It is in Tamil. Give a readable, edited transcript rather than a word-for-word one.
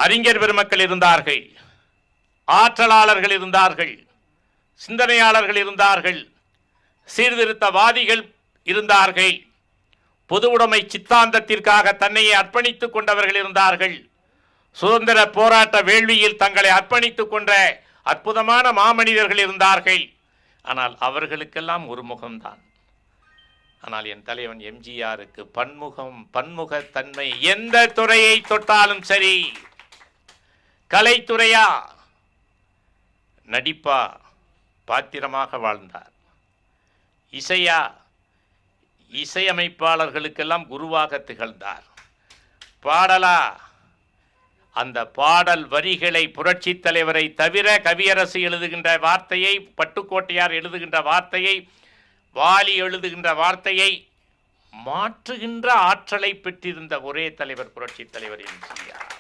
அறிஞர் பெருமக்கள் இருந்தார்கள், ஆற்றலாளர்கள் இருந்தார்கள், சிந்தனையாளர்கள் இருந்தார்கள், சீர்திருத்தவாதிகள் இருந்தார்கள், பொது உடைமை சித்தாந்தத்திற்காக தன்னையே அர்ப்பணித்துக் கொண்டவர்கள் இருந்தார்கள், சுதந்திர போராட்ட வேள்வியில் தங்களை அர்ப்பணித்துக் கொண்ட அற்புதமான மாமனிதர்கள் இருந்தார்கள். ஆனால் அவர்களுக்கெல்லாம் ஒரு முகம்தான். ஆனால் என் தலைவன் எம்ஜிஆருக்கு பன்முகத்தன்மை. எந்த துறையை தொட்டாலும் சரி, கலைத்துறையா, நடிப்பா, பாத்திரமாக வாழ்ந்தார். இசையா, இசையமைப்பாளர்களுக்கெல்லாம் குருவாக திகழ்ந்தார். பாடலா, அந்த பாடல் வரிகளை புரட்சி தலைவரை தவிர கவியரசு எழுதுகின்ற வார்த்தையை, பட்டுக்கோட்டையார் எழுதுகின்ற வார்த்தையை, வாலி எழுதுகின்ற வார்த்தையை மாற்றுகின்ற ஆற்றலை பெற்றிருந்த ஒரே தலைவர் புரட்சி தலைவர் எம்ஜிஆர்.